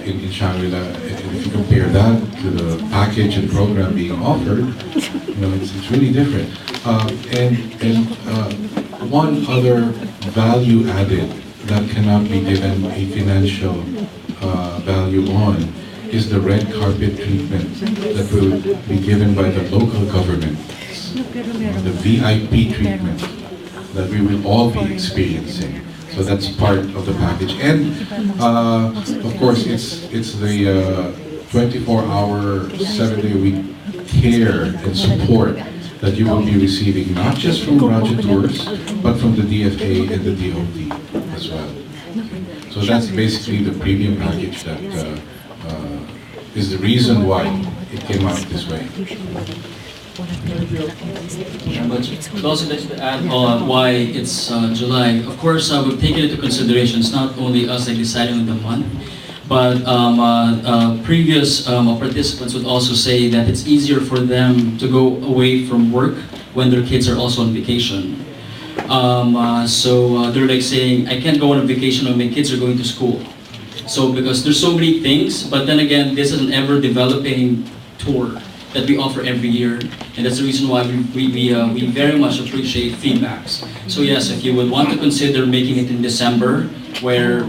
in Shangri-La. If you compare that to the package and program being offered, it's really different. And one other value added that cannot be given a financial value on is the red carpet treatment that will be given by the local government, the VIP treatment that we will all be experiencing. So that's part of the package, and of course it's the 24-hour, 7-day-a-week care and support that you will be receiving, not just from Raja Tours, but from the DFA and the DOT as well. So that's basically the premium package that is the reason why it came out this way. But also just to add on why it's July. Of course, we've taken into consideration. It's not only us deciding on the month, but previous participants would also say that it's easier for them to go away from work when their kids are also on vacation. So they're like saying, I can't go on a vacation when my kids are going to school. So because there's so many things, but then again, this is an ever-developing tour that we offer every year, and that's the reason why we very much appreciate feedbacks. So yes, if you would want to consider making it in December, where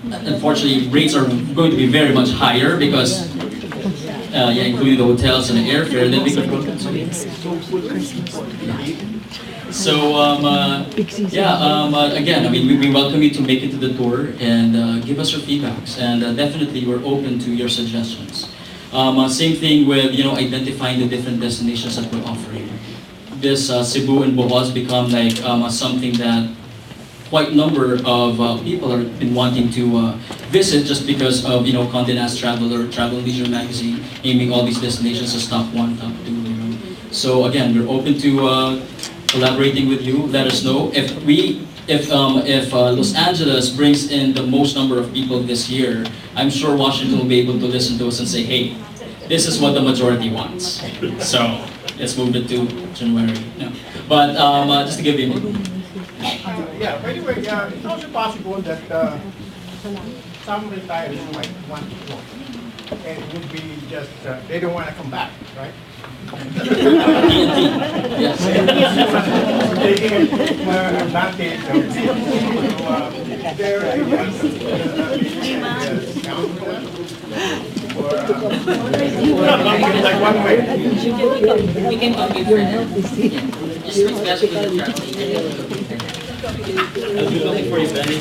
unfortunately rates are going to be very much higher because including the hotels and the airfare, then we could look into it. So again, I mean, we welcome you to make it to the tour and give us your feedbacks, and definitely we're open to your suggestions. Same thing with identifying the different destinations that we're offering. This Cebu and Bohol has become like something that quite a number of people have been wanting to visit just because of Condé Nast Traveler, Travel and Leisure magazine, aiming all these destinations as top 1, top 2. So again, we're open to collaborating with you. Let us know if Los Angeles brings in the most number of people this year. I'm sure Washington will be able to listen to us and say, hey, this is what the majority wants. So let's move it to January. No. But just to give you yeah, anyway, it's also possible that some retirees might want to go. And it would be just, they don't want to come back, right? Yes. Taking advantage of their like one way. We can compete for that. Just especially with the travel. I'll be looking for you, Benny.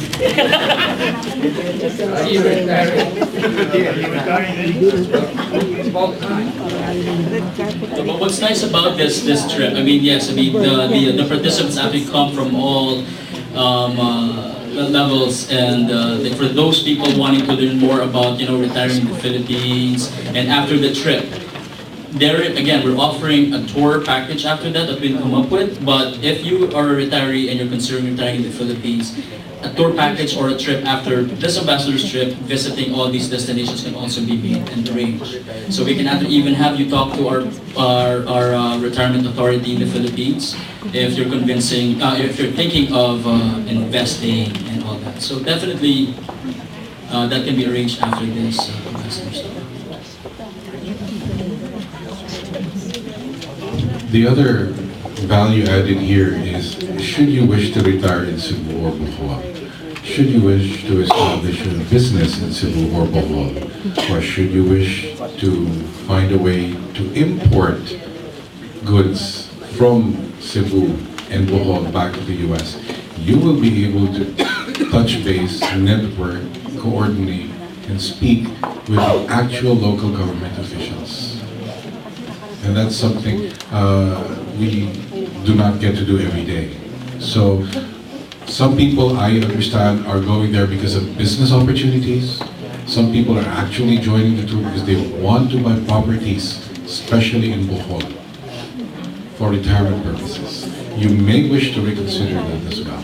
But what's nice about this trip? I mean, yes, I mean the participants actually come from all levels, and for those people wanting to learn more about retiring in the Philippines, and after the trip, there again, we're offering a tour package after that that we'll come up with. But if you are a retiree and you're considering retiring in the Philippines, a tour package or a trip after this ambassador's trip, visiting all these destinations can also be made and arranged. So we can even have you talk to our retirement authority in the Philippines if you're if you're thinking of investing and all that. So definitely that can be arranged after this ambassador's trip. The other value added here is, should you wish to retire in Cebu or Bohol, should you wish to establish a business in Cebu or Bohol, or should you wish to find a way to import goods from Cebu and Bohol back to the US, you will be able to touch base, network, coordinate, and speak with actual local government officials. And that's something we do not get to do every day. So some people, I understand, are going there because of business opportunities. Some people are actually joining the tour because they want to buy properties, especially in Bohol, for retirement purposes. You may wish to reconsider that as well.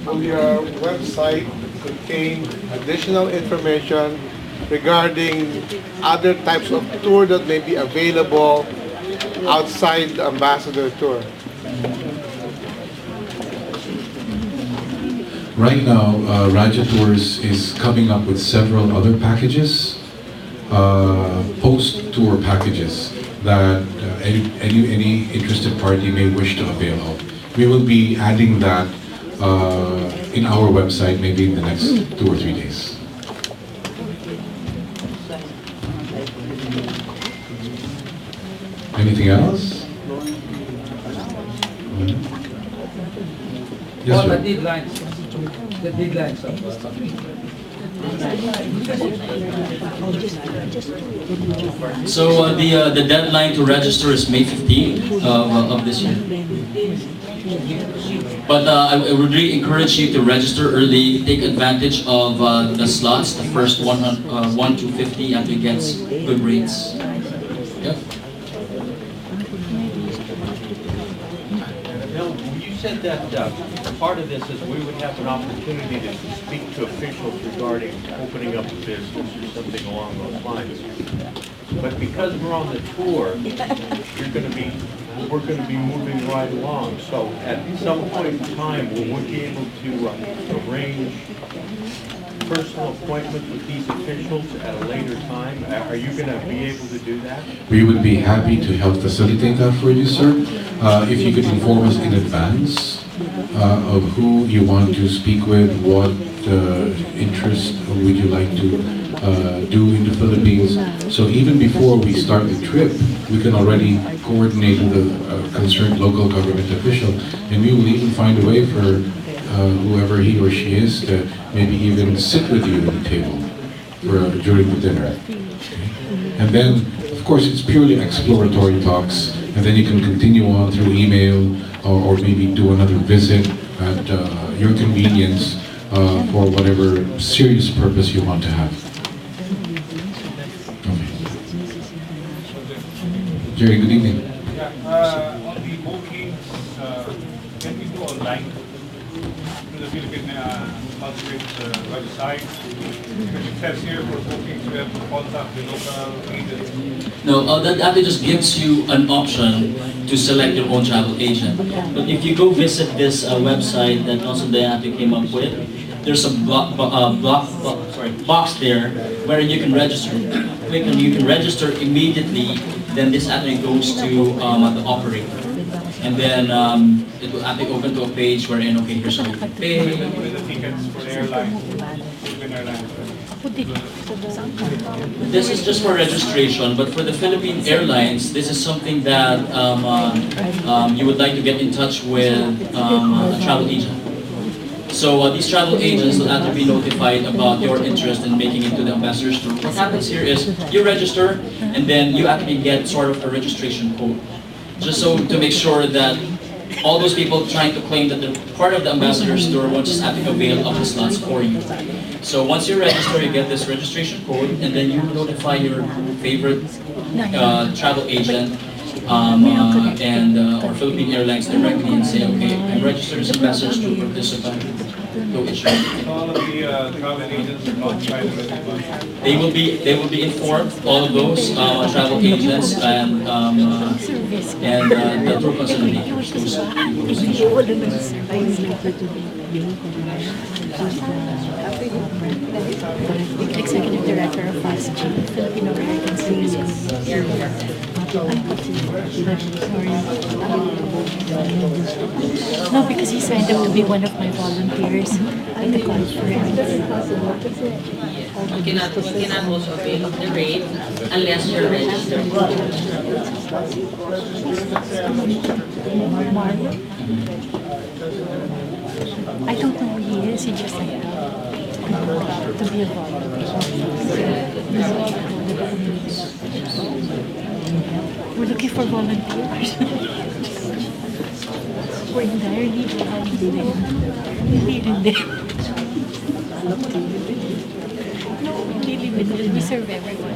Will your website contain additional information regarding other types of tour that may be available outside the ambassador tour? Right now, Raja Tours is coming up with several other packages, post-tour packages that any interested party may wish to avail of. We will be adding that in our website maybe in the next 2 or 3 days. Anything else? Yes, sir. The deadlines of So the deadline to register is May 15th of this year. But I would really encourage you to register early, take advantage of the slots, the first 1 to 50 after it gets good rates. Yep. Bill, you said that part of this is we would have an opportunity to speak to officials regarding opening up a business or something along those lines. But because we're on the tour, we're going to be moving right along. So at some point in time, will we be able to arrange personal appointments with these officials at a later time? Are you going to be able to do that? We would be happy to help facilitate that for you, sir. If you could inform us in advance of who you want to speak with, what interest would you like to do in the Philippines. So even before we start the trip, we can already coordinate with the concerned local government official, and we will even find a way for whoever he or she is to maybe even sit with you at the table during the dinner. And then, of course, it's purely exploratory talks, and then you can continue on through email or maybe do another visit at your convenience for whatever serious purpose you want to have. Jerry, good evening. Yeah, on the bookings, can we do online through the Philippine consulate website? Because it says here for bookings, we have to contact the local agent. No, that actually just gives you an option to select your own travel agent. But if you go visit this website that also Diana came up with, there's a box there where you can register. Click and you can register immediately. Then this actually goes to the operator, and then it will actually open to a page wherein, okay, here's how you can pay. The tickets for the airline, Philippine Airlines. This is just for registration, but for the Philippine Airlines, this is something that you would like to get in touch with a travel agent. So these travel agents will have to be notified about your interest in making it to the ambassador's tour. What happens here is you register, and then you actually get sort of a registration code, just so to make sure that all those people trying to claim that they're part of the ambassador's tour will just have to avail of the slots for you. So once you register, you get this registration code, and then you notify your favorite travel agent or Philippine Airlines directly and say, okay, I'm registered as ambassador's tour participant. Go issue. All of the travel agents are notified already. They will be informed. All of those travel agents and the tour consolidators. Executive Director of FASG, Filipino American Studios. No, because he signed up to be one of my volunteers at the conference. You cannot also avail of the rate unless you're registered. I don't know who he is, he just signed up to be a volunteer. We're looking for volunteers. We're in dire need of volunteers. No, we serve everyone.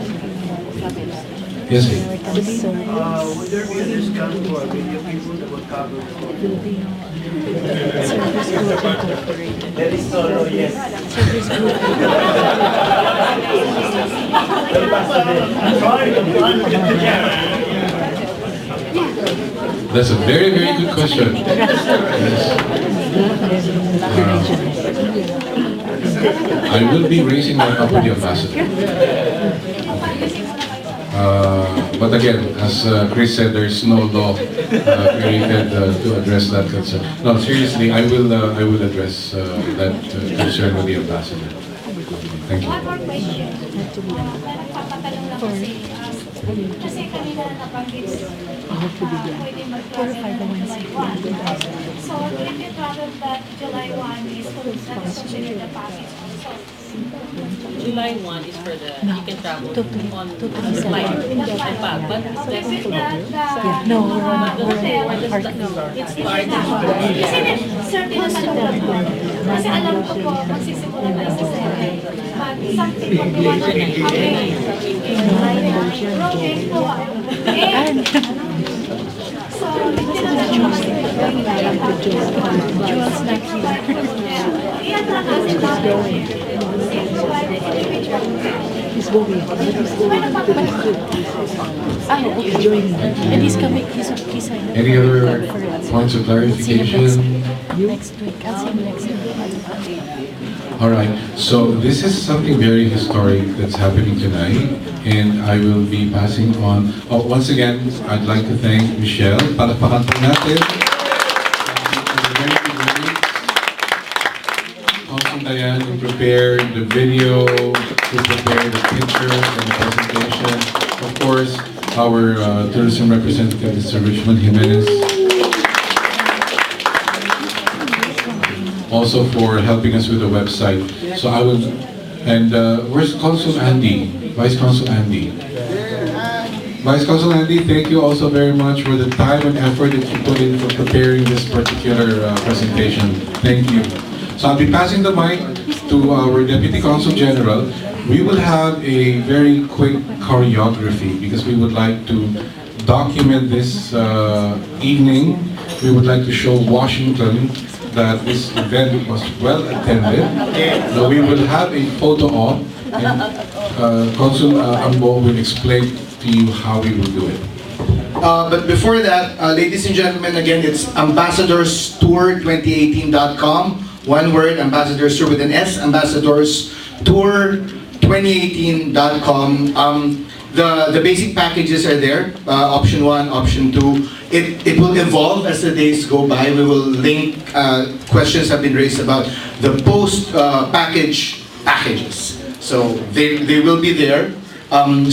Yes, would there be a discount for video people that would cover Filipino? Service Group Incorporated. There is no, yes. Service Group that's a very, very good question. I will be raising my up with the ambassador. But again, as Chris said, there is no law created to address that concern. No, seriously, I will address that concern with the ambassador. Thank you. One more question. Nagpapatanong lang kasi kanina nabanggit pwede mag-travel ng July 1. So if you travel that July 1 is that's considered the package also. July 1 is for the, you can travel on the flight and back, but Is it No, it starts. Kasi sir, tinatanong ko. Kasi alam ko po, magsisimula tayo sa 7. Some people do want to project po. So, tinatanong ko kasi Jules not here. Iyan na kasi He's going. And he's coming. He's signed up. Any other points of clarification? Next week. I'll see him next week. All right. So this is something very historic that's happening tonight, and I will be passing on. Oh, once again, I'd like to thank Michelle. Palakpakan po natin. Diane, who prepared the video, who prepared the pictures and the presentation. Of course, our tourism representative, Mr. Richmond Jimenez. Also for helping us with the website. So I will, and where's Consul Andy? Vice Consul Andy. Vice Consul Andy, thank you also very much for the time and effort that you put in for preparing this particular presentation. Thank you. So I'll be passing the mic to our Deputy Consul General. We will have a very quick choreography because we would like to document this evening. We would like to show Washington that this event was well attended. So we will have a photo op, and Consul Ambo will explain to you how we will do it. But before that, ladies and gentlemen, again, it's ambassadorstour2018.com. One word, Ambassadors Tour with an S, ambassadorstour2018.com. The basic packages are there, option 1, option 2. It will evolve as the days go by. We will link, questions have been raised about the packages. So they will be there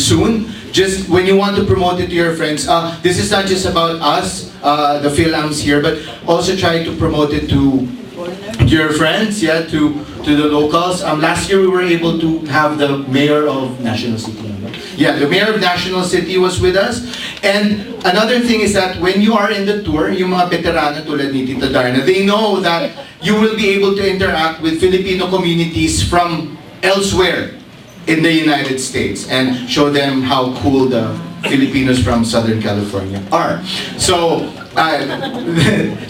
soon. Just when you want to promote it to your friends, this is not just about us, the Philams here, but also try to promote it to your friends, yeah, to the locals. Last year we were able to have the mayor of National City. Yeah, the mayor of National City was with us. And another thing is that when you are in the tour, yung mga veterano tulad ni Tita Darna, they know that you will be able to interact with Filipino communities from elsewhere in the United States and show them how cool the Filipinos from Southern California are. So,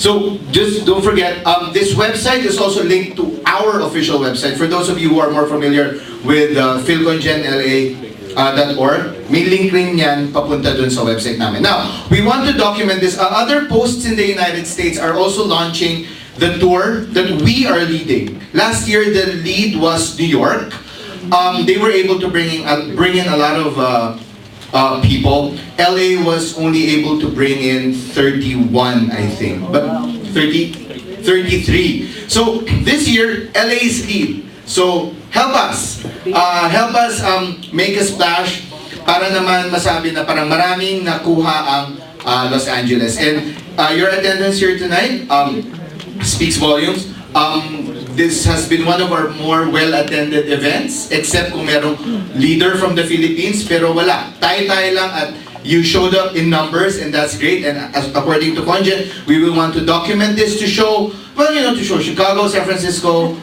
so just don't forget, this website is also linked to our official website. For those of you who are more familiar with philcongenla.org, may link rin yan papunta dun sa website namin. Now, we want to document this. Other posts in the United States are also launching the tour that we are leading. Last year, the lead was New York. They were able to bring in a lot of people. LA was only able to bring in 31, I think, but 33. So this year, LA's lead. So help us make a splash para naman masabi na parang maraming nakuha ang Los Angeles. And your attendance here tonight speaks volumes. This has been one of our more well-attended events, except kung merong leader from the Philippines, pero wala. Tayo-tayo lang at you showed up in numbers, and that's great. And according to Congen, we will want to document this to show, well, you know, to show Chicago, San Francisco,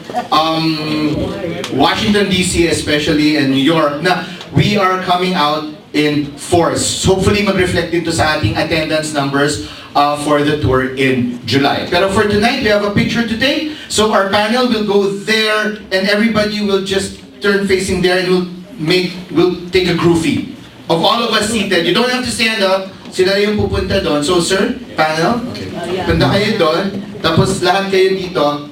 Washington, D.C. especially, and New York, na we are coming out in force. Hopefully, mag-reflect dito sa ating attendance numbers for the tour in July. Pero for tonight, we have a picture to take. So our panel will go there, and everybody will just turn facing there, and we'll take a groupie of all of us seated. You don't have to stand up. Sila yung pupunta doon. So sir, panel, punta kayo doon. Tapos lahat kayo dito,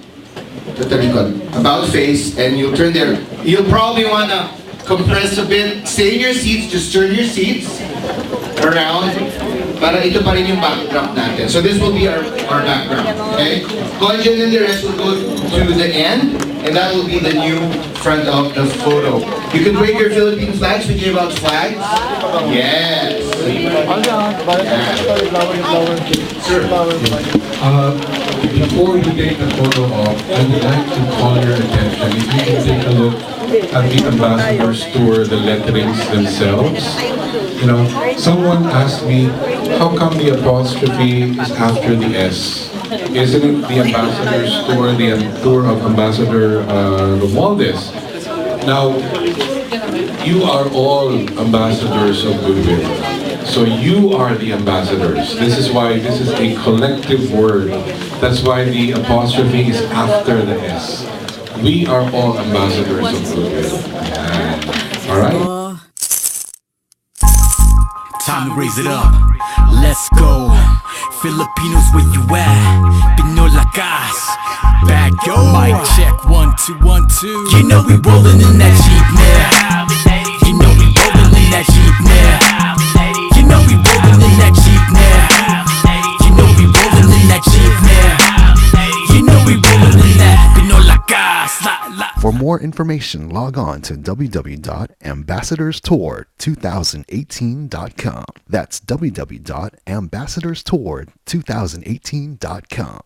tatalikod, about face, and you'll turn there. You'll probably wanna compress a bit. Stay in your seats. Just turn your seats around. Para ito pa rin yung backdrop natin. So this will be our background, okay? Congen and the rest will go to the end, and that will be the new front of the photo. You can wave your Philippine flags. We gave out flags. Yes. Sir, before you take the photo off, I would like to call your attention. If you can take a look at the ambassadors tour, the letterings themselves. You know, someone asked me, how come the apostrophe is after the S? Isn't it the ambassador's tour, the tour of Ambassador Romualdez? Now, you are all ambassadors of goodwill. So you are the ambassadors. This is why this is a collective word. That's why the apostrophe is after the S. We are all ambassadors of goodwill. All right? Time to raise it up. Let's go. Filipinos, where you at? Pinolacas. Back yo. Mic check 1 2 1 2. You know we rollin' in that Jeep now. You know we rollin' in that Jeep now. You know we rollin' in that Jeep now. You know we rollin' in that Jeep now. You know we rollin' in that Pinolacas. For more information, log on to www.ambassadorstour2018.com. That's www.ambassadorstour2018.com.